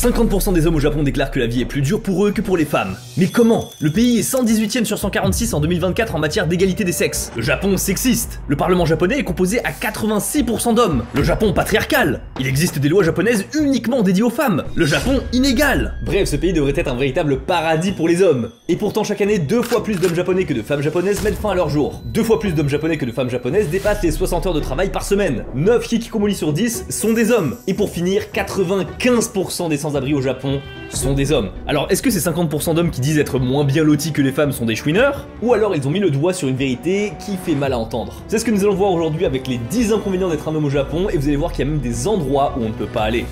50% des hommes au Japon déclarent que la vie est plus dure pour eux que pour les femmes. Mais comment? Le pays est 118ème sur 146 en 2024 en matière d'égalité des sexes. Le Japon sexiste. Le parlement japonais est composé à 86% d'hommes. Le Japon patriarcal. Il existe des lois japonaises uniquement dédiées aux femmes. Le Japon inégal. Bref, ce pays devrait être un véritable paradis pour les hommes. Et pourtant chaque année, 2 fois plus d'hommes japonais que de femmes japonaises mettent fin à leur jour. 2 fois plus d'hommes japonais que de femmes japonaises dépassent les 60 heures de travail par semaine. 9 hikikomori sur 10 sont des hommes. Et pour finir, 95% des sans-abri au Japon sont des hommes. Alors est-ce que ces 50% d'hommes qui disent être moins bien lotis que les femmes sont des chouineurs? Ou alors ils ont mis le doigt sur une vérité qui fait mal à entendre? C'est ce que nous allons voir aujourd'hui avec les 10 inconvénients d'être un homme au Japon, et vous allez voir qu'il y a même des endroits où on ne peut pas aller.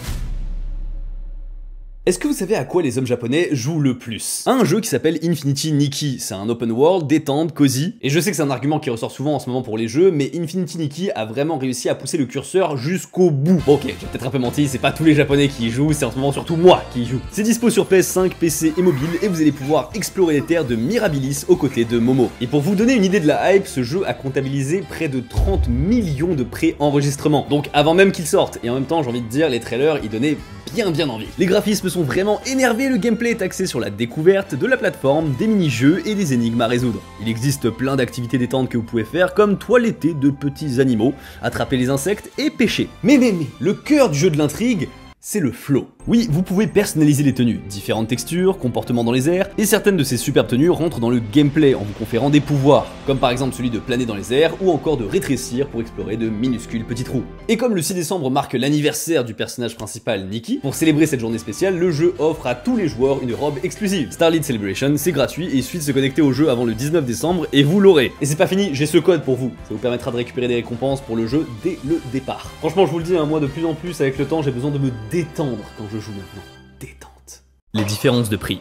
Est-ce que vous savez à quoi les hommes japonais jouent le plus? Un jeu qui s'appelle Infinity Nikki, c'est un open world, détente, cosy, et je sais que c'est un argument qui ressort souvent en ce moment pour les jeux, mais Infinity Nikki a vraiment réussi à pousser le curseur jusqu'au bout. Bon, ok, j'ai peut-être un peu menti, c'est pas tous les japonais qui y jouent, c'est en ce moment surtout moi qui y joue. C'est dispo sur PS5, PC et mobile, et vous allez pouvoir explorer les terres de Mirabilis aux côtés de Momo. Et pour vous donner une idée de la hype, ce jeu a comptabilisé près de 30 millions de pré-enregistrements, donc avant même qu'il sorte, et en même temps j'ai envie de dire, les trailers y donnaient bien envie. Les graphismes sont vraiment énervés, le gameplay est axé sur la découverte de la plateforme, des mini-jeux et des énigmes à résoudre. Il existe plein d'activités détentes que vous pouvez faire, comme toiletter de petits animaux, attraper les insectes et pêcher. Mais le cœur du jeu de l'intrigue, c'est le flow. Oui, vous pouvez personnaliser les tenues, différentes textures, comportements dans les airs, et certaines de ces superbes tenues rentrent dans le gameplay en vous conférant des pouvoirs, comme par exemple celui de planer dans les airs, ou encore de rétrécir pour explorer de minuscules petits trous. Et comme le 6 décembre marque l'anniversaire du personnage principal Nikki, pour célébrer cette journée spéciale, le jeu offre à tous les joueurs une robe exclusive. Starlit Celebration, c'est gratuit, et il suffit de se connecter au jeu avant le 19 décembre, et vous l'aurez. Et c'est pas fini, j'ai ce code pour vous, ça vous permettra de récupérer des récompenses pour le jeu dès le départ. Franchement, je vous le dis, moi de plus en plus, avec le temps, j'ai besoin de me détendre quand je joue maintenant. Détente. Les différences de prix.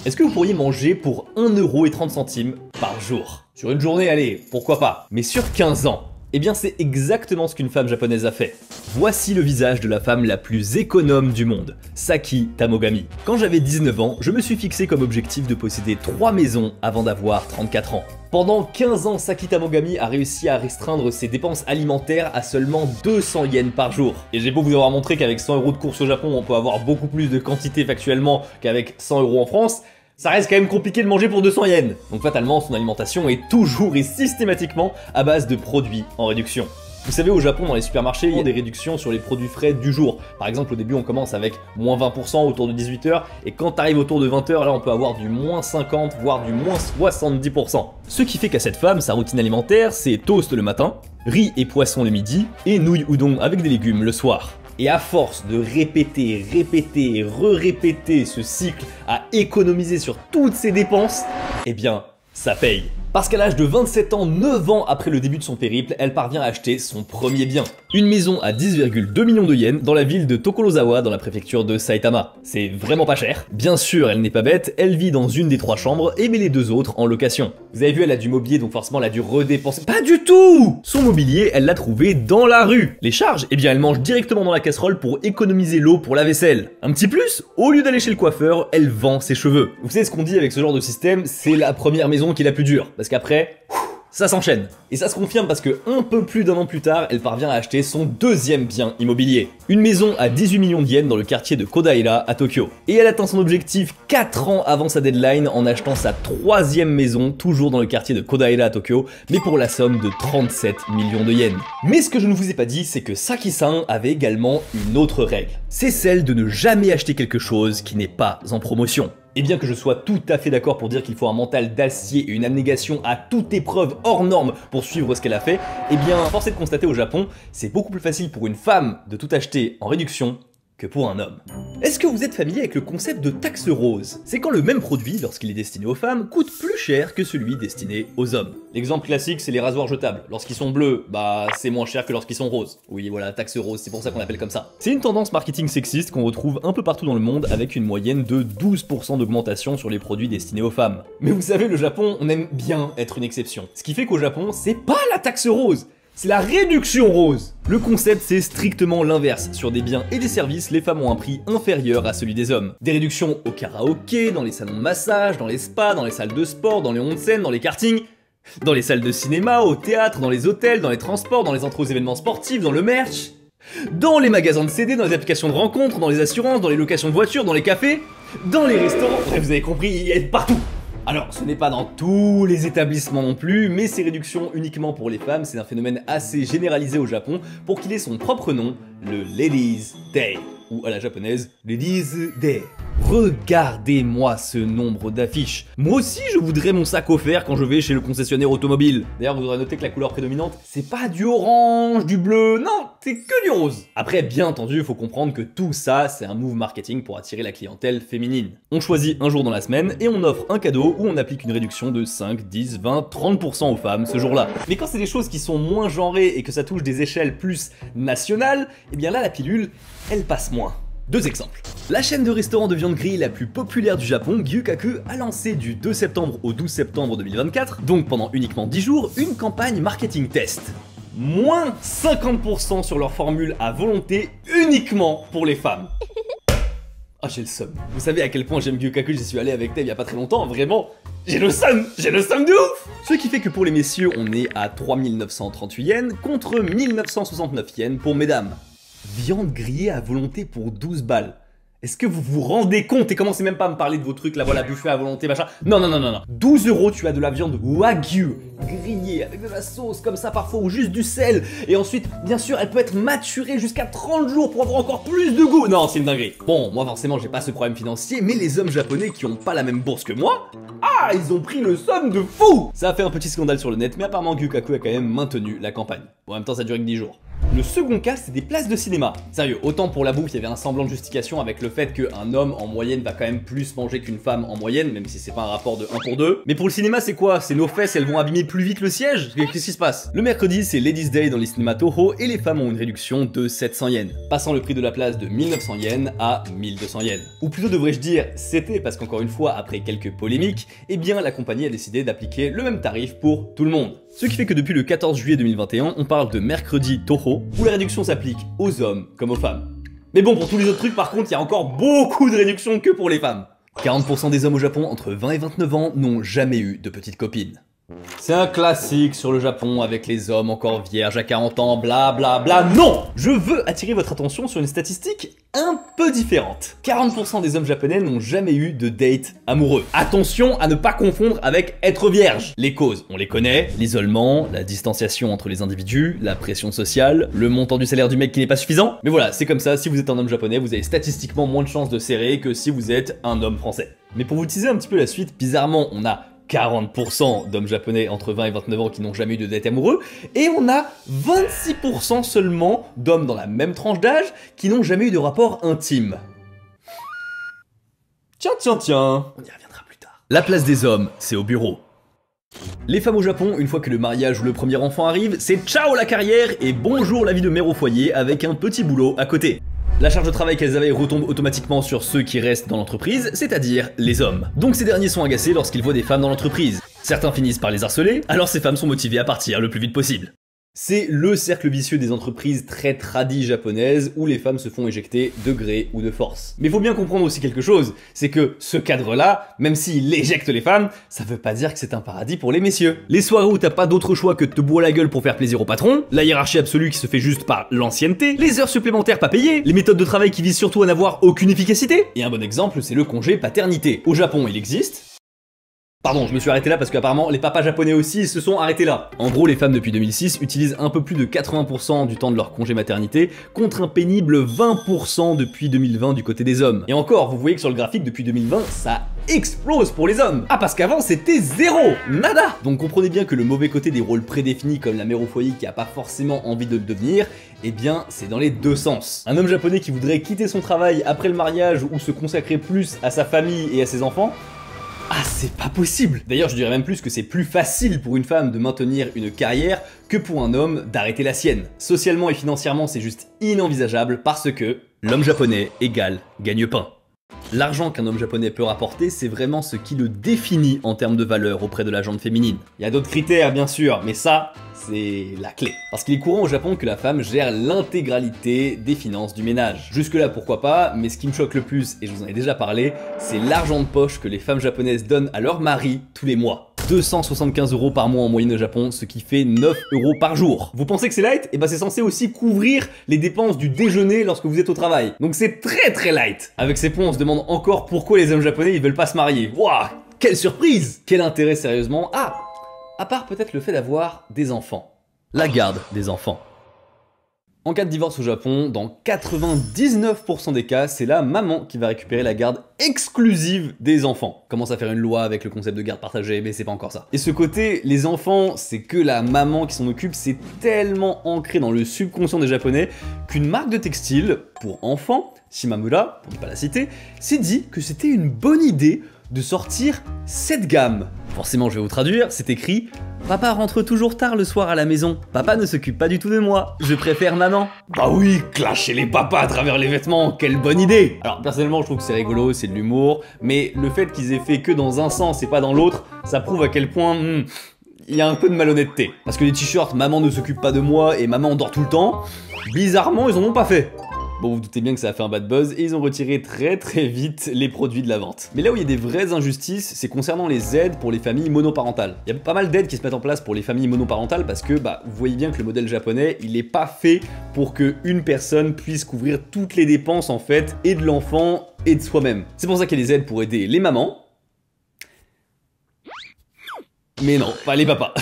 Est-ce que vous pourriez manger pour 1,30€ par jour? Sur une journée, allez, pourquoi pas. Mais sur 15 ans, eh bien c'est exactement ce qu'une femme japonaise a fait. Voici le visage de la femme la plus économe du monde, Saki Tamogami. Quand j'avais 19 ans, je me suis fixé comme objectif de posséder 3 maisons avant d'avoir 34 ans. Pendant 15 ans, Saki Tamogami a réussi à restreindre ses dépenses alimentaires à seulement 200 yens par jour. Et j'ai beau vous avoir montré qu'avec 100 € de course au Japon, on peut avoir beaucoup plus de quantité factuellement qu'avec 100 € en France, ça reste quand même compliqué de manger pour 200 yens. Donc fatalement, son alimentation est toujours et systématiquement à base de produits en réduction. Vous savez, au Japon, dans les supermarchés, il y a des réductions sur les produits frais du jour. Par exemple, au début, on commence avec moins 20% autour de 18h, et quand t'arrives autour de 20h, là, on peut avoir du moins 50, voire du moins 70%. Ce qui fait qu'à cette femme, sa routine alimentaire, c'est toast le matin, riz et poisson le midi, et nouilles udon avec des légumes le soir. Et à force de répéter, re-répéter ce cycle à économiser sur toutes ses dépenses, eh bien, ça paye. Parce qu'à l'âge de 27 ans, 9 ans après le début de son périple, elle parvient à acheter son premier bien. Une maison à 10,2 millions de yens dans la ville de Tokorozawa dans la préfecture de Saitama. C'est vraiment pas cher. Bien sûr, elle n'est pas bête, elle vit dans une des 3 chambres et met les 2 autres en location. Vous avez vu, elle a du mobilier, donc forcément elle a dû redépenser. Pas du tout! Son mobilier, elle l'a trouvé dans la rue. Les charges, eh bien elle mange directement dans la casserole pour économiser l'eau pour la vaisselle. Un petit plus, au lieu d'aller chez le coiffeur, elle vend ses cheveux. Vous savez ce qu'on dit avec ce genre de système, c'est la première maison qui est la plus dure. Parce qu'après, ça s'enchaîne. Et ça se confirme parce que un peu plus d'1 an plus tard, elle parvient à acheter son 2e bien immobilier. Une maison à 18 millions de yens dans le quartier de Kodaira à Tokyo. Et elle atteint son objectif 4 ans avant sa deadline en achetant sa 3e maison, toujours dans le quartier de Kodaira à Tokyo, mais pour la somme de 37 millions de yens. Mais ce que je ne vous ai pas dit, c'est que Saki-san avait également une autre règle. C'est celle de ne jamais acheter quelque chose qui n'est pas en promotion. Et bien que je sois tout à fait d'accord pour dire qu'il faut un mental d'acier et une abnégation à toute épreuve hors norme pour suivre ce qu'elle a fait, eh bien, force est de constater au Japon, c'est beaucoup plus facile pour une femme de tout acheter en réduction que pour un homme. Est-ce que vous êtes familier avec le concept de taxe rose? C'est quand le même produit, lorsqu'il est destiné aux femmes, coûte plus cher que celui destiné aux hommes. L'exemple classique, c'est les rasoirs jetables. Lorsqu'ils sont bleus, bah c'est moins cher que lorsqu'ils sont roses. Oui, voilà, taxe rose, c'est pour ça qu'on l'appelle comme ça. C'est une tendance marketing sexiste qu'on retrouve un peu partout dans le monde avec une moyenne de 12% d'augmentation sur les produits destinés aux femmes. Mais vous savez, le Japon, on aime bien être une exception. Ce qui fait qu'au Japon, c'est pas la taxe rose, c'est la réduction rose. Le concept, c'est strictement l'inverse. Sur des biens et des services, les femmes ont un prix inférieur à celui des hommes. Des réductions au karaoké, dans les salons de massage, dans les spas, dans les salles de sport, dans les onsen, dans les kartings, dans les salles de cinéma, au théâtre, dans les hôtels, dans les transports, dans les entrées aux événements sportifs, dans le merch. Dans les magasins de CD, dans les applications de rencontres, dans les assurances, dans les locations de voitures, dans les cafés, dans les restaurants, bref, vous avez compris, il y a partout. Alors, ce n'est pas dans tous les établissements non plus, mais ces réductions uniquement pour les femmes, c'est un phénomène assez généralisé au Japon pour qu'il ait son propre nom, le Ladies' Day, ou à la japonaise, Ladies' Day. Regardez-moi ce nombre d'affiches. Moi aussi, je voudrais mon sac offert quand je vais chez le concessionnaire automobile. D'ailleurs, vous aurez noté que la couleur prédominante, c'est pas du orange, du bleu, non, c'est que du rose. Après, bien entendu, il faut comprendre que tout ça, c'est un move marketing pour attirer la clientèle féminine. On choisit un jour dans la semaine et on offre un cadeau où on applique une réduction de 5, 10, 20, 30% aux femmes ce jour-là. Mais quand c'est des choses qui sont moins genrées et que ça touche des échelles plus nationales, eh bien là, la pilule, elle passe moins. Deux exemples. La chaîne de restaurants de viande grillée la plus populaire du Japon, Gyukaku, a lancé du 2 septembre au 12 septembre 2024, donc pendant uniquement 10 jours, une campagne marketing test. Moins 50% sur leur formule à volonté uniquement pour les femmes. Ah, j'ai le seum. Vous savez à quel point j'aime Gyukaku, j'y suis allé avec Dave il y a pas très longtemps, vraiment, j'ai le seum de ouf. Ce qui fait que pour les messieurs, on est à 3938 yens contre 1969 yens pour mesdames. Viande grillée à volonté pour 12 balles. Est-ce que vous vous rendez compte? Et commencez même pas à me parler de vos trucs, là voilà, buffet à volonté, machin. Non, non, non, non, non. 12 €, tu as de la viande wagyu, grillée, avec de la sauce comme ça parfois, ou juste du sel. Et ensuite, bien sûr, elle peut être maturée jusqu'à 30 jours pour avoir encore plus de goût. Non, c'est une dinguerie. Bon, moi forcément, j'ai pas ce problème financier, mais les hommes japonais qui ont pas la même bourse que moi, ah, ils ont pris le somme de fou. Ça a fait un petit scandale sur le net, mais apparemment Gyukaku a quand même maintenu la campagne. Bon, en même temps, ça dure que 10 jours. Le second cas, c'est des places de cinéma. Sérieux, autant pour la bouffe, il y avait un semblant de justification avec le fait qu'un homme en moyenne va quand même plus manger qu'une femme en moyenne, même si c'est pas un rapport de 1 pour 2. Mais pour le cinéma, c'est quoi? C'est nos fesses, elles vont abîmer plus vite le siège? Qu'est-ce qui se passe? Le mercredi, c'est Ladies' Day dans les cinémas Toho et les femmes ont une réduction de 700 yens, passant le prix de la place de 1900 yens à 1200 yens. Ou plutôt devrais-je dire, c'était parce qu'encore une fois, après quelques polémiques, eh bien la compagnie a décidé d'appliquer le même tarif pour tout le monde. Ce qui fait que depuis le 14 juillet 2021, on parle de mercredi Toho, où la réduction s'applique aux hommes comme aux femmes. Mais bon, pour tous les autres trucs, par contre, il y a encore beaucoup de réductions que pour les femmes. 40% des hommes au Japon entre 20 et 29 ans n'ont jamais eu de petite copine. C'est un classique sur le Japon avec les hommes encore vierges à 40 ans, bla bla bla. Non! Je veux attirer votre attention sur une statistique un peu différente. 40% des hommes japonais n'ont jamais eu de date amoureux. Attention à ne pas confondre avec être vierge. Les causes, on les connaît, l'isolement, la distanciation entre les individus, la pression sociale, le montant du salaire du mec qui n'est pas suffisant. Mais voilà, c'est comme ça, si vous êtes un homme japonais, vous avez statistiquement moins de chances de serrer que si vous êtes un homme français. Mais pour vous teaser un petit peu la suite, bizarrement, on a 40% d'hommes japonais entre 20 et 29 ans qui n'ont jamais eu de date amoureux, et on a 26% seulement d'hommes dans la même tranche d'âge qui n'ont jamais eu de rapport intime. Tiens, tiens, tiens, on y reviendra plus tard. La place des hommes, c'est au bureau. Les femmes au Japon, une fois que le mariage ou le premier enfant arrive, c'est ciao la carrière et bonjour la vie de mère au foyer avec un petit boulot à côté. La charge de travail qu'elles avaient retombe automatiquement sur ceux qui restent dans l'entreprise, c'est-à-dire les hommes. Donc ces derniers sont agacés lorsqu'ils voient des femmes dans l'entreprise. Certains finissent par les harceler, alors ces femmes sont motivées à partir le plus vite possible. C'est le cercle vicieux des entreprises très tradies japonaises où les femmes se font éjecter de gré ou de force. Mais faut bien comprendre aussi quelque chose, c'est que ce cadre-là, même s'il éjecte les femmes, ça veut pas dire que c'est un paradis pour les messieurs. Les soirées où t'as pas d'autre choix que de te bourrer la gueule pour faire plaisir au patron, la hiérarchie absolue qui se fait juste par l'ancienneté, les heures supplémentaires pas payées, les méthodes de travail qui visent surtout à n'avoir aucune efficacité. Et un bon exemple, c'est le congé paternité. Au Japon, il existe. Pardon, je me suis arrêté là parce qu'apparemment les papas japonais aussi se sont arrêtés là. En gros, les femmes depuis 2006 utilisent un peu plus de 80% du temps de leur congé maternité, contre un pénible 20% depuis 2020 du côté des hommes. Et encore, vous voyez que sur le graphique depuis 2020, ça explose pour les hommes. Ah, parce qu'avant c'était zéro, nada. Donc comprenez bien que le mauvais côté des rôles prédéfinis comme la mère au foyer qui a pas forcément envie de le devenir, eh bien c'est dans les deux sens. Un homme japonais qui voudrait quitter son travail après le mariage ou se consacrer plus à sa famille et à ses enfants, ah, c'est pas possible! D'ailleurs, je dirais même plus que c'est plus facile pour une femme de maintenir une carrière que pour un homme d'arrêter la sienne. Socialement et financièrement, c'est juste inenvisageable parce que l'homme japonais égale gagne-pain. L'argent qu'un homme japonais peut rapporter, c'est vraiment ce qui le définit en termes de valeur auprès de la gente féminine. Il y a d'autres critères bien sûr, mais ça, c'est la clé. Parce qu'il est courant au Japon que la femme gère l'intégralité des finances du ménage. Jusque là pourquoi pas, mais ce qui me choque le plus, et je vous en ai déjà parlé, c'est l'argent de poche que les femmes japonaises donnent à leur mari tous les mois. 275 € par mois en moyenne au Japon, ce qui fait 9 € par jour. Vous pensez que c'est light? Et bah c'est censé aussi couvrir les dépenses du déjeuner lorsque vous êtes au travail. Donc c'est très light. Avec ces points, on se demande encore pourquoi les hommes japonais ils veulent pas se marier. Waouh, quelle surprise! Quel intérêt sérieusement? Ah, à part peut-être le fait d'avoir des enfants. La garde des enfants. En cas de divorce au Japon, dans 99% des cas, c'est la maman qui va récupérer la garde exclusive des enfants. Commence à faire une loi avec le concept de garde partagée, mais c'est pas encore ça. Et ce côté, les enfants, c'est que la maman qui s'en occupe, c'est tellement ancré dans le subconscient des Japonais qu'une marque de textile pour enfants, Shimamura, pour ne pas la citer, s'est dit que c'était une bonne idée de sortir cette gamme. Forcément, je vais vous traduire, c'est écrit « Papa rentre toujours tard le soir à la maison. Papa ne s'occupe pas du tout de moi. Je préfère maman. » Bah oui, clasher les papas à travers les vêtements, quelle bonne idée! Alors personnellement, je trouve que c'est rigolo, c'est de l'humour, mais le fait qu'ils aient fait que dans un sens et pas dans l'autre, ça prouve à quel point il y a un peu de malhonnêteté. Parce que les t-shirts « Maman ne s'occupe pas de moi » et « Maman dort tout le temps », bizarrement, ils en ont pas fait. Bon, vous, vous doutez bien que ça a fait un bad buzz et ils ont retiré très vite les produits de la vente. Mais là où il y a des vraies injustices, c'est concernant les aides pour les familles monoparentales. Il y a pas mal d'aides qui se mettent en place pour les familles monoparentales parce que, bah, vous voyez bien que le modèle japonais, il est pas fait pour qu'une personne puisse couvrir toutes les dépenses, en fait, et de l'enfant et de soi-même. C'est pour ça qu'il y a des aides pour aider les mamans. Mais non, pas les papas.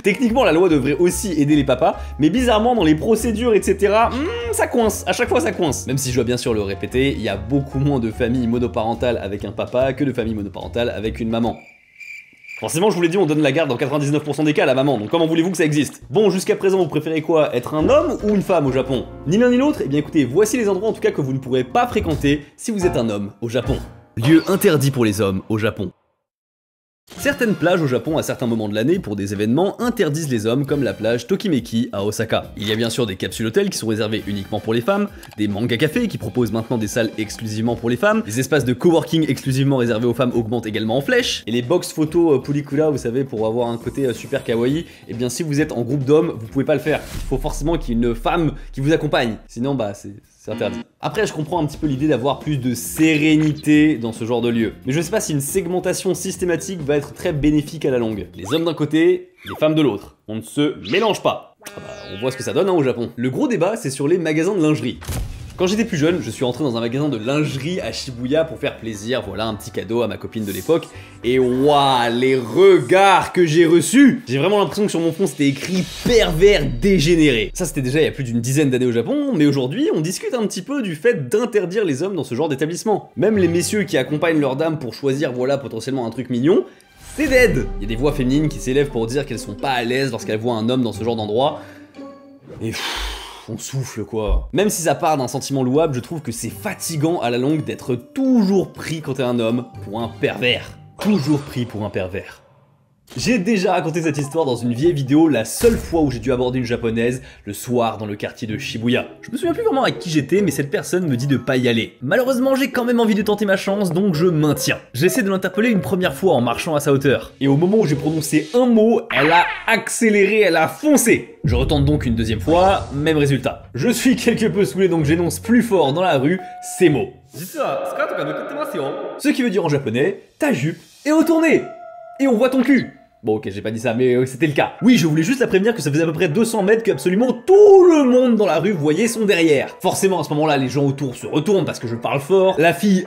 Techniquement, la loi devrait aussi aider les papas, mais bizarrement, dans les procédures, etc., ça coince. À chaque fois, ça coince. Même si je dois bien sûr le répéter, il y a beaucoup moins de familles monoparentales avec un papa que de familles monoparentales avec une maman. Forcément, je vous l'ai dit, on donne la garde dans 99% des cas à la maman, donc comment voulez-vous que ça existe? Bon, jusqu'à présent, vous préférez quoi? Être un homme ou une femme au Japon? Ni l'un ni l'autre? Eh bien écoutez, voici les endroits en tout cas que vous ne pourrez pas fréquenter si vous êtes un homme au Japon. Lieu interdit pour les hommes au Japon. Certaines plages au Japon à certains moments de l'année pour des événements interdisent les hommes comme la plage Tokimeki à Osaka. Il y a bien sûr des capsules hôtels qui sont réservées uniquement pour les femmes, des manga cafés qui proposent maintenant des salles exclusivement pour les femmes, les espaces de coworking exclusivement réservés aux femmes augmentent également en flèche, et les box photos Pulikula, vous savez, pour avoir un côté super kawaii, et bien si vous êtes en groupe d'hommes, vous pouvez pas le faire. Il faut forcément qu'il y ait une femme qui vous accompagne, sinon bah c'est interdit. Après, je comprends un petit peu l'idée d'avoir plus de sérénité dans ce genre de lieu. Mais je sais pas si une segmentation systématique va être très bénéfique à la longue. Les hommes d'un côté, les femmes de l'autre. On ne se mélange pas. Ah bah, on voit ce que ça donne hein, au Japon. Le gros débat, c'est sur les magasins de lingerie. Quand j'étais plus jeune, je suis rentré dans un magasin de lingerie à Shibuya pour faire plaisir, voilà un petit cadeau à ma copine de l'époque. Et waouh, les regards que j'ai reçus! J'ai vraiment l'impression que sur mon front c'était écrit pervers dégénéré. Ça c'était déjà il y a plus d'une dizaine d'années au Japon, mais aujourd'hui on discute un petit peu du fait d'interdire les hommes dans ce genre d'établissement. Même les messieurs qui accompagnent leurs dames pour choisir voilà potentiellement un truc mignon, c'est dead! Il y a des voix féminines qui s'élèvent pour dire qu'elles sont pas à l'aise lorsqu'elles voient un homme dans ce genre d'endroit. Et on souffle quoi. Même si ça part d'un sentiment louable, je trouve que c'est fatigant à la longue d'être toujours pris quand t'es un homme pour un pervers. Toujours pris pour un pervers. J'ai déjà raconté cette histoire dans une vieille vidéo, la seule fois où j'ai dû aborder une japonaise, le soir dans le quartier de Shibuya. Je me souviens plus vraiment avec qui j'étais, mais cette personne me dit de pas y aller. Malheureusement, j'ai quand même envie de tenter ma chance, donc je maintiens. J'essaie de l'interpeller une première fois en marchant à sa hauteur. Et au moment où j'ai prononcé un mot, elle a accéléré, elle a foncé. Je retente donc une deuxième fois, même résultat. Je suis quelque peu saoulé, donc j'énonce plus fort dans la rue ces mots. Ce qui veut dire en japonais, ta jupe est retournée. Et on voit ton cul. Bon ok, j'ai pas dit ça, mais c'était le cas. Oui, je voulais juste la prévenir que ça faisait à peu près 200 mètres que absolument tout le monde dans la rue voyait son derrière. Forcément, à ce moment-là, les gens autour se retournent parce que je parle fort. La fille,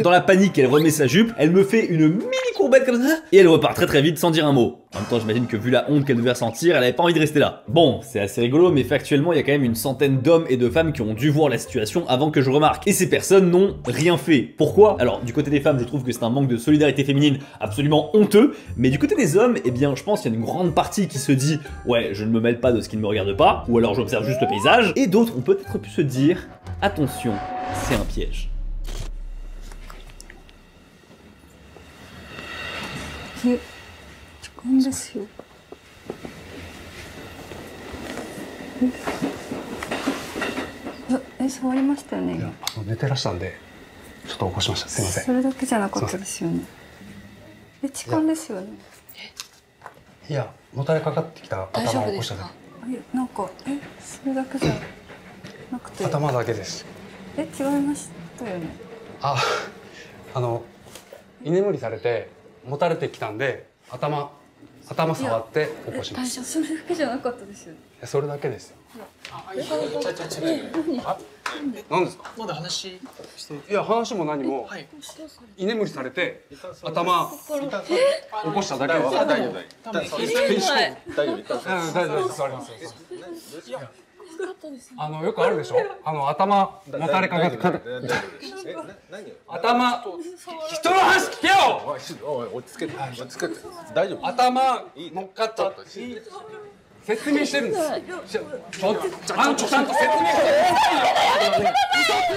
dans la panique, elle remet sa jupe, elle me fait une mini courbette comme ça, et elle repart très vite sans dire un mot. En même temps, j'imagine que vu la honte qu'elle devait ressentir, elle avait pas envie de rester là. Bon, c'est assez rigolo, mais factuellement, il y a quand même une centaine d'hommes et de femmes qui ont dû voir la situation avant que je remarque. Et ces personnes n'ont rien fait. Pourquoi? Alors, du côté des femmes, je trouve que c'est un manque de solidarité féminine absolument honteux, mais du côté des hommes, eh bien, je pense qu'il y a une grande partie qui se dit « Ouais, je ne me mêle pas de ce qui ne me regarde pas », ou alors j'observe juste le paysage, et d'autres ont peut-être pu se dire « Attention, c'est un piège ».触りましたよね。いや、寝てらしたんでちょっと起こしました。すいません。それだけじゃなかったですよね。痴漢ですよね。いや、もたれかかってきた頭を起こしただなんかそれだけじゃなくて。け。頭だけです。違いましたよね。居眠りされてもたれてきたんで頭触って起こします。大将それだけじゃなかったですよ。それだけですよ。何ですか。まだ話して。いや話も何も、居眠りされて頭起こしただけです。大丈夫ですあります。よくあるでしょ。頭もたれかかって頭人の話聞けよ。落ち着けて大丈夫。頭乗っかっちゃった。説明してるんです。ちゃんと説明してる。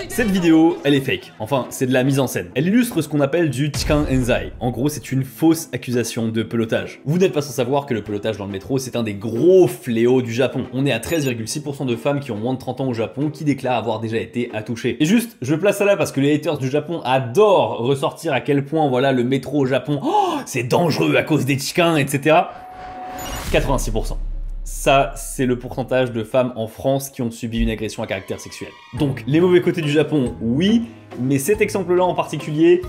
Cette vidéo, elle est fake. Enfin, c'est de la mise en scène. Elle illustre ce qu'on appelle du chikan enzai. En gros, c'est une fausse accusation de pelotage. Vous n'êtes pas sans savoir que le pelotage dans le métro, c'est un des gros fléaux du Japon. On est à 13,6% de femmes qui ont moins de 30 ans au Japon qui déclarent avoir déjà été attouchées. Et juste, je place ça là parce que les haters du Japon adorent ressortir à quel point, voilà, le métro au Japon, oh, c'est dangereux à cause des chikans, etc. 86%. Ça, c'est le pourcentage de femmes en France qui ont subi une agression à caractère sexuel. Donc, les mauvais côtés du Japon, oui, mais cet exemple-là en particulier,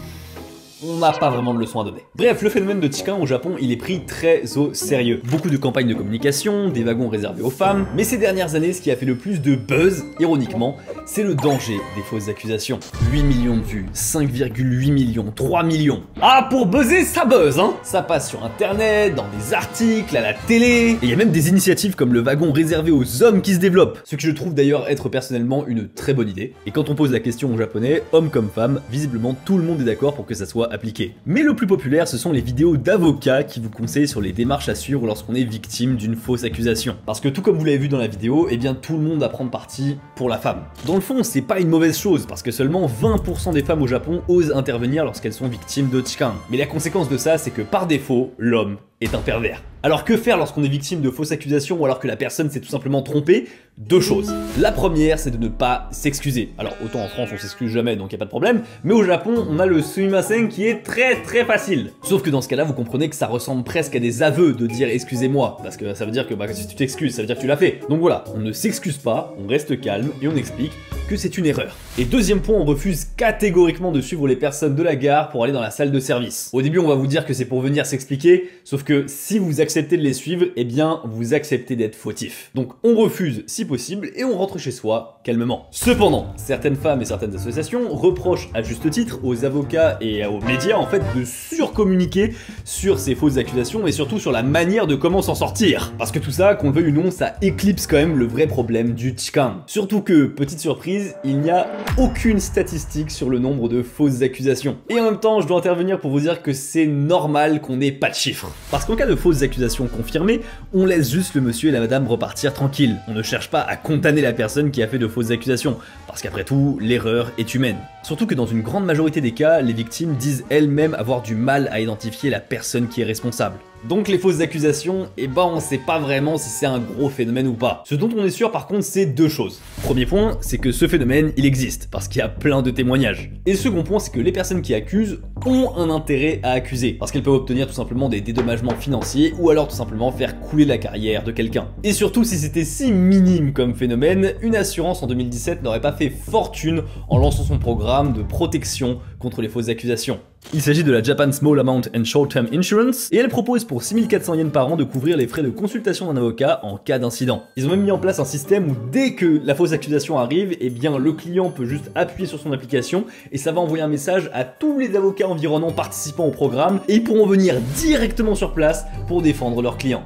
on n'a pas vraiment de leçon à donner. Bref, le phénomène de chikan au Japon, il est pris très au sérieux. Beaucoup de campagnes de communication, des wagons réservés aux femmes, mais ces dernières années, ce qui a fait le plus de buzz, ironiquement, c'est le danger des fausses accusations. 8 millions de vues, 5,8 millions, 3 millions. Ah, pour buzzer, ça buzz, hein. Ça passe sur internet, dans des articles, à la télé, et il y a même des initiatives comme le wagon réservé aux hommes qui se développent, ce que je trouve d'ailleurs être personnellement une très bonne idée. Et quand on pose la question aux japonais, hommes comme femmes, visiblement tout le monde est d'accord pour que ça soit appliqué. Mais le plus populaire, ce sont les vidéos d'avocats qui vous conseillent sur les démarches à suivre lorsqu'on est victime d'une fausse accusation. Parce que tout comme vous l'avez vu dans la vidéo, eh bien tout le monde va prendre parti pour la femme. Dans le fond, c'est pas une mauvaise chose, parce que seulement 20% des femmes au Japon osent intervenir lorsqu'elles sont victimes de chikan. Mais la conséquence de ça, c'est que par défaut, l'homme est un pervers. Alors que faire lorsqu'on est victime de fausses accusations ou alors que la personne s'est tout simplement trompée? Deux choses. La première, c'est de ne pas s'excuser. Alors autant en France on s'excuse jamais donc y a pas de problème, mais au Japon on a le sumimasen qui est très facile. Sauf que dans ce cas-là vous comprenez que ça ressemble presque à des aveux de dire excusez-moi, parce que ça veut dire que si tu t'excuses ça veut dire que tu l'as fait. Donc voilà, on ne s'excuse pas, on reste calme et on explique que c'est une erreur. Et deuxième point, on refuse catégoriquement de suivre les personnes de la gare pour aller dans la salle de service. Au début on va vous dire que c'est pour venir s'expliquer, sauf que si vous acceptez de les suivre, eh bien vous acceptez d'être fautif. Donc on refuse si possible et on rentre chez soi calmement. Cependant, certaines femmes et certaines associations reprochent à juste titre aux avocats et aux médias en fait de surcommuniquer sur ces fausses accusations et surtout sur la manière de comment s'en sortir. Parce que tout ça, qu'on le veuille ou non, ça éclipse quand même le vrai problème du chikan. Surtout que, petite surprise, il n'y a aucune statistique sur le nombre de fausses accusations. Et en même temps, je dois intervenir pour vous dire que c'est normal qu'on n'ait pas de chiffres. Parce qu'en cas de fausses accusations confirmées, on laisse juste le monsieur et la madame repartir tranquille. On ne cherche pas à condamner la personne qui a fait de fausses accusations, parce qu'après tout, l'erreur est humaine. Surtout que dans une grande majorité des cas, les victimes disent elles-mêmes avoir du mal à identifier la personne qui est responsable. Donc les fausses accusations, eh ben on sait pas vraiment si c'est un gros phénomène ou pas. Ce dont on est sûr par contre c'est deux choses. Premier point, c'est que ce phénomène il existe, parce qu'il y a plein de témoignages. Et le second point, c'est que les personnes qui accusent ont un intérêt à accuser, parce qu'elles peuvent obtenir tout simplement des dédommagements financiers, ou alors tout simplement faire couler la carrière de quelqu'un. Et surtout si c'était si minime comme phénomène, une assurance en 2017 n'aurait pas fait fortune en lançant son programme de protection contre les fausses accusations. Il s'agit de la Japan Small Amount and Short Term Insurance, et elle propose pour 6400 yens par an de couvrir les frais de consultation d'un avocat en cas d'incident. Ils ont même mis en place un système où dès que la fausse accusation arrive, eh bien le client peut juste appuyer sur son application et ça va envoyer un message à tous les avocats environnants participant au programme et ils pourront venir directement sur place pour défendre leurs clients.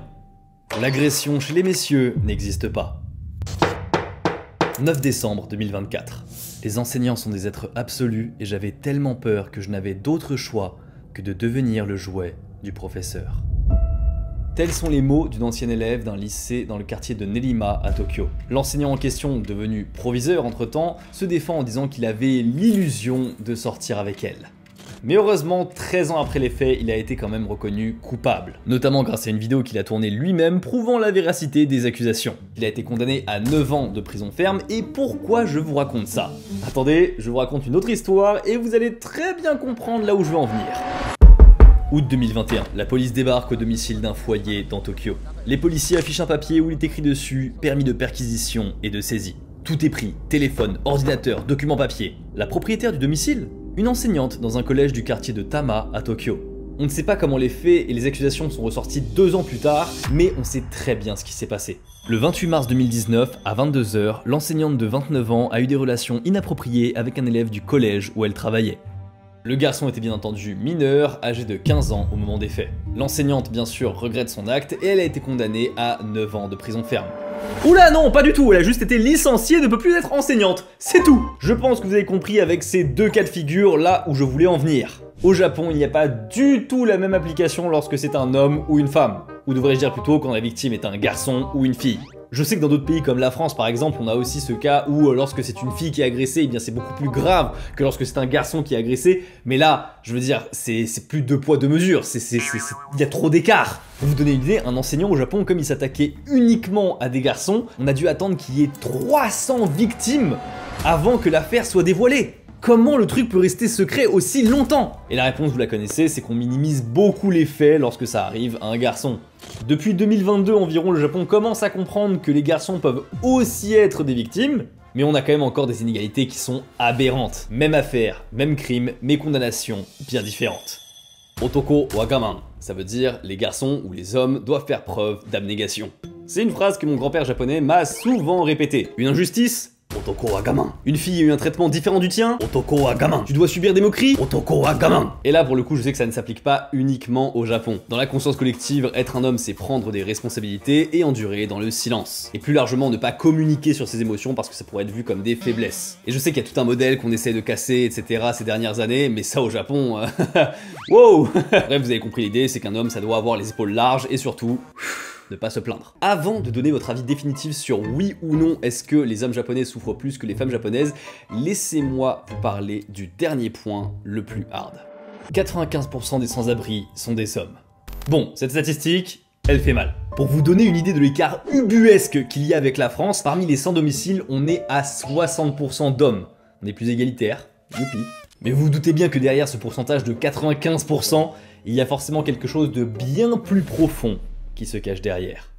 L'agression chez les messieurs n'existe pas. 9 décembre 2024. Les enseignants sont des êtres absolus et j'avais tellement peur que je n'avais d'autre choix que de devenir le jouet du professeur. Tels sont les mots d'une ancienne élève d'un lycée dans le quartier de Nerima à Tokyo. L'enseignant en question, devenu proviseur entre-temps, se défend en disant qu'il avait l'illusion de sortir avec elle. Mais heureusement, 13 ans après les faits, il a été quand même reconnu coupable. Notamment grâce à une vidéo qu'il a tournée lui-même prouvant la véracité des accusations. Il a été condamné à 9 ans de prison ferme et pourquoi je vous raconte ça? Attendez, je vous raconte une autre histoire et vous allez très bien comprendre là où je veux en venir. Août 2021, la police débarque au domicile d'un foyer dans Tokyo. Les policiers affichent un papier où il est écrit dessus « Permis de perquisition et de saisie ». Tout est pris, téléphone, ordinateur, documents papier. La propriétaire du domicile? Une enseignante dans un collège du quartier de Tama à Tokyo. On ne sait pas comment les faits et les accusations sont ressortis 2 ans plus tard, mais on sait très bien ce qui s'est passé. Le 28 mars 2019, à 22 h, l'enseignante de 29 ans a eu des relations inappropriées avec un élève du collège où elle travaillait. Le garçon était bien entendu mineur, âgé de 15 ans au moment des faits. L'enseignante, bien sûr, regrette son acte et elle a été condamnée à 9 ans de prison ferme. Oula non, pas du tout, elle a juste été licenciée et ne peut plus être enseignante, c'est tout. Je pense que vous avez compris avec ces 2 cas de figure là où je voulais en venir. Au Japon, il n'y a pas du tout la même application lorsque c'est un homme ou une femme. Ou devrais-je dire plutôt quand la victime est un garçon ou une fille. Je sais que dans d'autres pays comme la France par exemple, on a aussi ce cas où lorsque c'est une fille qui est agressée, eh bien c'est beaucoup plus grave que lorsque c'est un garçon qui est agressé. Mais là, je veux dire, c'est plus 2 poids 2 mesures, il y a trop d'écart. Pour vous donner une idée, un enseignant au Japon, comme il s'attaquait uniquement à des garçons, on a dû attendre qu'il y ait 300 victimes avant que l'affaire soit dévoilée. Comment le truc peut rester secret aussi longtemps? Et la réponse, vous la connaissez, c'est qu'on minimise beaucoup les faits lorsque ça arrive à un garçon. Depuis 2022 environ, le Japon commence à comprendre que les garçons peuvent aussi être des victimes, mais on a quand même encore des inégalités qui sont aberrantes. Même affaire, même crime, mais condamnations bien différentes. Otoko wa gaman, ça veut dire les garçons ou les hommes doivent faire preuve d'abnégation. C'est une phrase que mon grand-père japonais m'a souvent répétée. Une injustice? Otoko wa gaman. Une fille a eu un traitement différent du tien? Otoko wa gaman. Tu dois subir des moqueries? Otoko wa gaman. Et là, pour le coup, je sais que ça ne s'applique pas uniquement au Japon. Dans la conscience collective, être un homme, c'est prendre des responsabilités et endurer dans le silence. Et plus largement, ne pas communiquer sur ses émotions parce que ça pourrait être vu comme des faiblesses. Et je sais qu'il y a tout un modèle qu'on essaie de casser, etc. ces dernières années, mais ça au Japon... wow. Bref, vous avez compris l'idée, c'est qu'un homme, ça doit avoir les épaules larges et surtout... ne pas se plaindre. Avant de donner votre avis définitif sur oui ou non est-ce que les hommes japonais souffrent plus que les femmes japonaises, laissez-moi vous parler du dernier point le plus hard. 95% des sans-abri sont des hommes. Bon, cette statistique, elle fait mal. Pour vous donner une idée de l'écart ubuesque qu'il y a avec la France, parmi les sans-domicile, on est à 60% d'hommes. On est plus égalitaire, youpi. Mais vous vous doutez bien que derrière ce pourcentage de 95%, il y a forcément quelque chose de bien plus profond qui se cache derrière.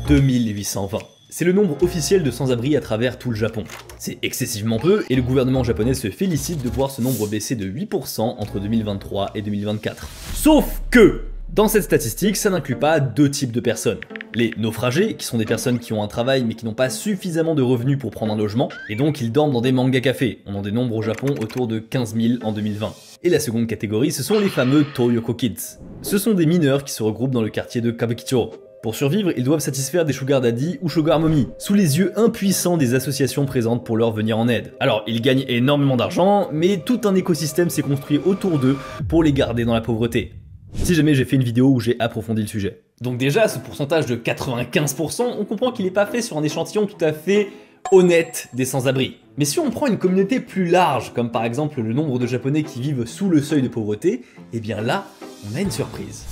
2820. C'est le nombre officiel de sans-abri à travers tout le Japon. C'est excessivement peu et le gouvernement japonais se félicite de voir ce nombre baisser de 8% entre 2023 et 2024. Sauf que, dans cette statistique, ça n'inclut pas 2 types de personnes. Les naufragés, qui sont des personnes qui ont un travail mais qui n'ont pas suffisamment de revenus pour prendre un logement, et donc ils dorment dans des manga cafés. On en dénombre au Japon autour de 15 000 en 2020. Et la seconde catégorie, ce sont les fameux Toyoko Kids. Ce sont des mineurs qui se regroupent dans le quartier de Kabukicho. Pour survivre, ils doivent satisfaire des sugar daddy ou sugar mommy, sous les yeux impuissants des associations présentes pour leur venir en aide. Alors, ils gagnent énormément d'argent, mais tout un écosystème s'est construit autour d'eux pour les garder dans la pauvreté. Si jamais j'ai fait une vidéo où j'ai approfondi le sujet. Donc déjà, ce pourcentage de 95%, on comprend qu'il n'est pas fait sur un échantillon tout à fait honnête des sans-abri. Mais si on prend une communauté plus large, comme par exemple le nombre de Japonais qui vivent sous le seuil de pauvreté, eh bien là, on a une surprise.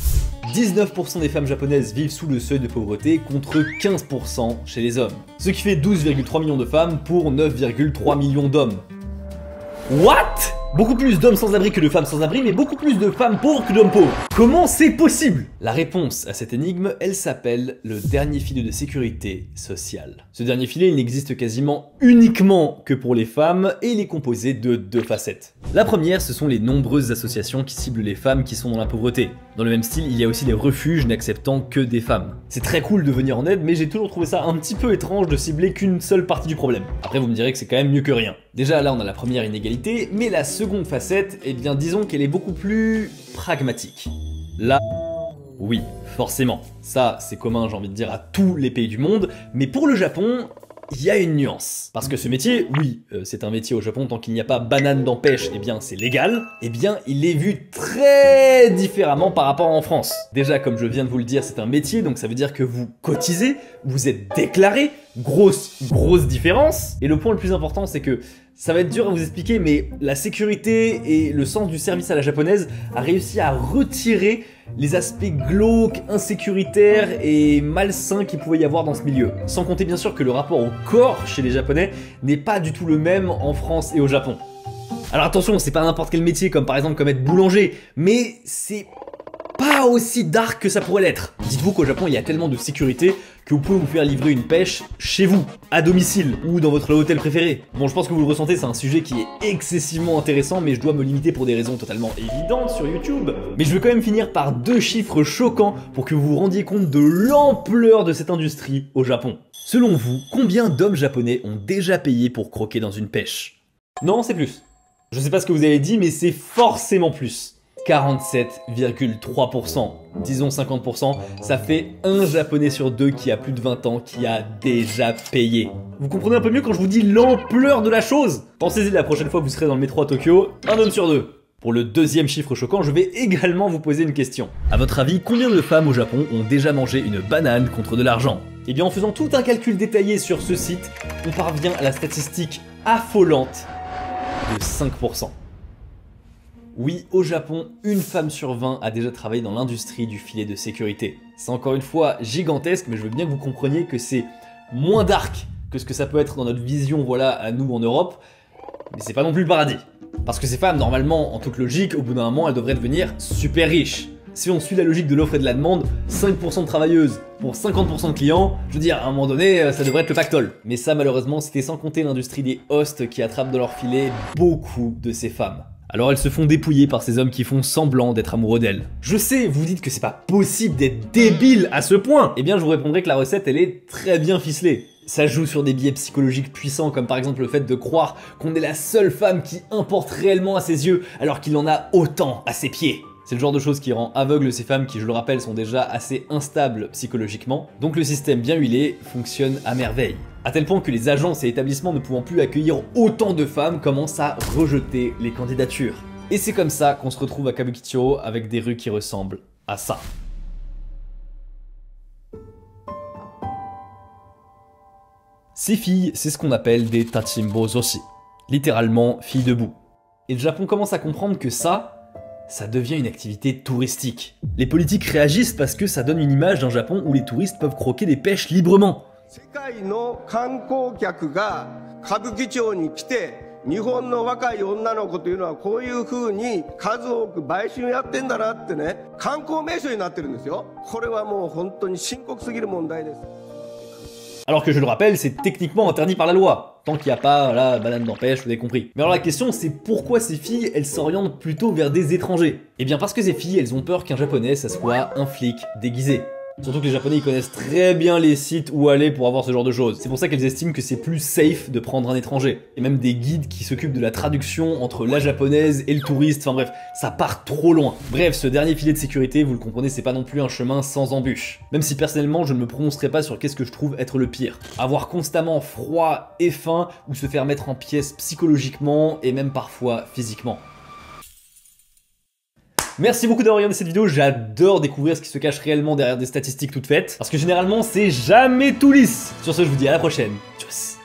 19% des femmes japonaises vivent sous le seuil de pauvreté contre 15% chez les hommes. Ce qui fait 12,3 millions de femmes pour 9,3 millions d'hommes. What? Beaucoup plus d'hommes sans abri que de femmes sans abri, mais beaucoup plus de femmes pauvres que d'hommes pauvres. Comment c'est possible? La réponse à cette énigme, elle s'appelle le dernier filet de sécurité sociale. Ce dernier filet, il n'existe quasiment uniquement que pour les femmes et il est composé de 2 facettes. La première, ce sont les nombreuses associations qui ciblent les femmes qui sont dans la pauvreté. Dans le même style, il y a aussi les refuges n'acceptant que des femmes. C'est très cool de venir en aide, mais j'ai toujours trouvé ça un petit peu étrange de cibler qu'une seule partie du problème. Après, vous me direz que c'est quand même mieux que rien. Déjà, là, on a la première inégalité, mais la seconde facette, eh bien, disons qu'elle est beaucoup plus pragmatique. Là, oui, forcément. Ça, c'est commun, j'ai envie de dire, à tous les pays du monde, mais pour le Japon, il y a une nuance. Parce que ce métier, oui, c'est un métier au Japon, tant qu'il n'y a pas banane dans pêche, eh bien c'est légal, eh bien il est vu très différemment par rapport en France. Déjà, comme je viens de vous le dire, c'est un métier, donc ça veut dire que vous cotisez, vous êtes déclaré, grosse différence. Et le point le plus important, c'est que ça va être dur à vous expliquer, mais la sécurité et le sens du service à la japonaise a réussi à retirer les aspects glauques, insécuritaires et malsains qu'il pouvait y avoir dans ce milieu. Sans compter bien sûr que le rapport au corps chez les Japonais n'est pas du tout le même en France et au Japon. Alors attention, c'est pas n'importe quel métier comme par exemple comme être boulanger, mais c'est pas aussi dark que ça pourrait l'être. Dites-vous qu'au Japon, il y a tellement de sécurité que vous pouvez vous faire livrer une pêche chez vous, à domicile, ou dans votre hôtel préféré. Bon, je pense que vous le ressentez, c'est un sujet qui est excessivement intéressant, mais je dois me limiter pour des raisons totalement évidentes sur YouTube. Mais je vais quand même finir par 2 chiffres choquants pour que vous vous rendiez compte de l'ampleur de cette industrie au Japon. Selon vous, combien d'hommes japonais ont déjà payé pour croquer dans une pêche? Non, c'est plus. Je sais pas ce que vous avez dit, mais c'est forcément plus. 47,3%, disons 50%, ça fait un japonais sur 2 qui a plus de 20 ans qui a déjà payé. Vous comprenez un peu mieux quand je vous dis l'ampleur de la chose? Pensez-y la prochaine fois que vous serez dans le métro à Tokyo, un homme sur 2. Pour le deuxième chiffre choquant, je vais également vous poser une question. À votre avis, combien de femmes au Japon ont déjà mangé une banane contre de l'argent? Eh bien en faisant tout un calcul détaillé sur ce site, on parvient à la statistique affolante de 5%. Oui, au Japon, une femme sur 20 a déjà travaillé dans l'industrie du filet de sécurité. C'est encore une fois gigantesque, mais je veux bien que vous compreniez que c'est moins dark que ce que ça peut être dans notre vision, voilà, à nous en Europe, mais c'est pas non plus le paradis. Parce que ces femmes, normalement, en toute logique, au bout d'un moment, elles devraient devenir super riches. Si on suit la logique de l'offre et de la demande, 5% de travailleuses pour 50% de clients, je veux dire, à un moment donné, ça devrait être le pactole. Mais ça, malheureusement, c'était sans compter l'industrie des hosts qui attrapent dans leur filet beaucoup de ces femmes. Alors elles se font dépouiller par ces hommes qui font semblant d'être amoureux d'elles. Je sais, vous dites que c'est pas possible d'être débile à ce point. Eh bien je vous répondrai que la recette elle est très bien ficelée. Ça joue sur des biais psychologiques puissants comme par exemple le fait de croire qu'on est la seule femme qui importe réellement à ses yeux alors qu'il en a autant à ses pieds. C'est le genre de choses qui rend aveugle ces femmes qui, je le rappelle, sont déjà assez instables psychologiquement. Donc le système bien huilé fonctionne à merveille. À tel point que les agences et établissements ne pouvant plus accueillir autant de femmes commencent à rejeter les candidatures. Et c'est comme ça qu'on se retrouve à Kabukicho avec des rues qui ressemblent à ça. Ces filles, c'est ce qu'on appelle des Tachimbo Zoshi, littéralement filles debout. Et le Japon commence à comprendre que ça devient une activité touristique. Les politiques réagissent parce que ça donne une image d'un Japon où les touristes peuvent croquer des pêches librement. Alors que je le rappelle, c'est techniquement interdit par la loi, tant qu'il n'y a pas la banane d'empêche, vous avez compris. Mais alors la question c'est pourquoi ces filles, elles s'orientent plutôt vers des étrangers? Eh bien parce que ces filles, elles ont peur qu'un japonais, ça soit un flic déguisé. Surtout que les japonais ils connaissent très bien les sites où aller pour avoir ce genre de choses. C'est pour ça qu'elles estiment que c'est plus safe de prendre un étranger. Et même des guides qui s'occupent de la traduction entre la japonaise et le touriste, enfin bref, ça part trop loin. Bref, ce dernier filet de sécurité, vous le comprenez, c'est pas non plus un chemin sans embûches. Même si personnellement je ne me prononcerai pas sur qu'est-ce que je trouve être le pire. Avoir constamment froid et faim ou se faire mettre en pièces psychologiquement et même parfois physiquement. Merci beaucoup d'avoir regardé cette vidéo, j'adore découvrir ce qui se cache réellement derrière des statistiques toutes faites, parce que généralement c'est jamais tout lisse. Sur ce, je vous dis à la prochaine. Tchuss.